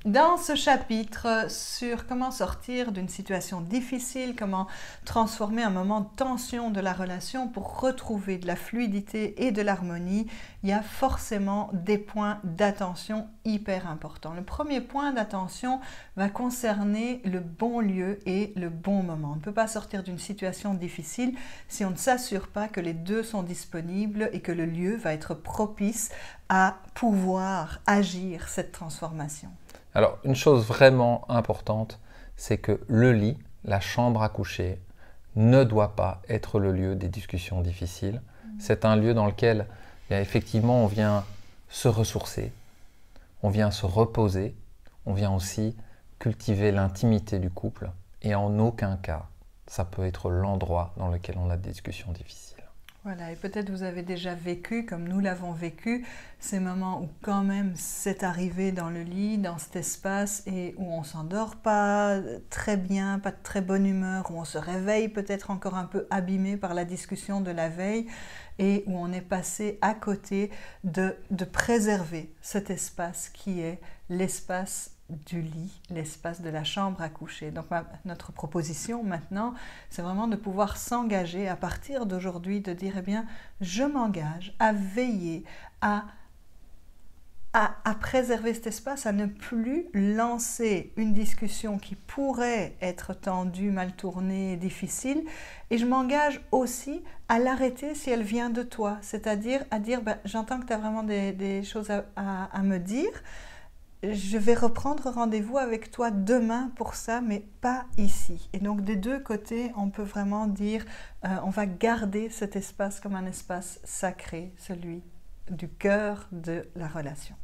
Dans ce chapitre sur comment sortir d'une situation difficile, comment transformer un moment de tension de la relation pour retrouver de la fluidité et de l'harmonie, il y a forcément des points d'attention hyper importants. Le premier point d'attention va concerner le bon lieu et le bon moment. On ne peut pas sortir d'une situation difficile si on ne s'assure pas que les deux sont disponibles et que le lieu va être propice à pouvoir agir cette transformation. Alors, une chose vraiment importante, c'est que le lit, la chambre à coucher, ne doit pas être le lieu des discussions difficiles. C'est un lieu dans lequel, effectivement, on vient se ressourcer, on vient se reposer, on vient aussi cultiver l'intimité du couple. Et en aucun cas, ça peut être l'endroit dans lequel on a des discussions difficiles. Voilà, et peut-être vous avez déjà vécu, comme nous l'avons vécu, ces moments où quand même c'est arrivé dans le lit, dans cet espace, et où on s'endort pas très bien, pas de très bonne humeur, où on se réveille peut-être encore un peu abîmé par la discussion de la veille, et où on est passé à côté de préserver cet espace qui est l'espace du lit, l'espace de la chambre à coucher. Donc notre proposition maintenant, c'est vraiment de pouvoir s'engager à partir d'aujourd'hui, de dire, eh bien, je m'engage à veiller, à préserver cet espace, à ne plus lancer une discussion qui pourrait être tendue, mal tournée, difficile, et je m'engage aussi à l'arrêter si elle vient de toi, c'est-à-dire à dire, ben, j'entends que tu as vraiment des choses à me dire, je vais reprendre rendez-vous avec toi demain pour ça, mais pas ici. Et donc des deux côtés, on peut vraiment dire, on va garder cet espace comme un espace sacré, celui du cœur de la relation.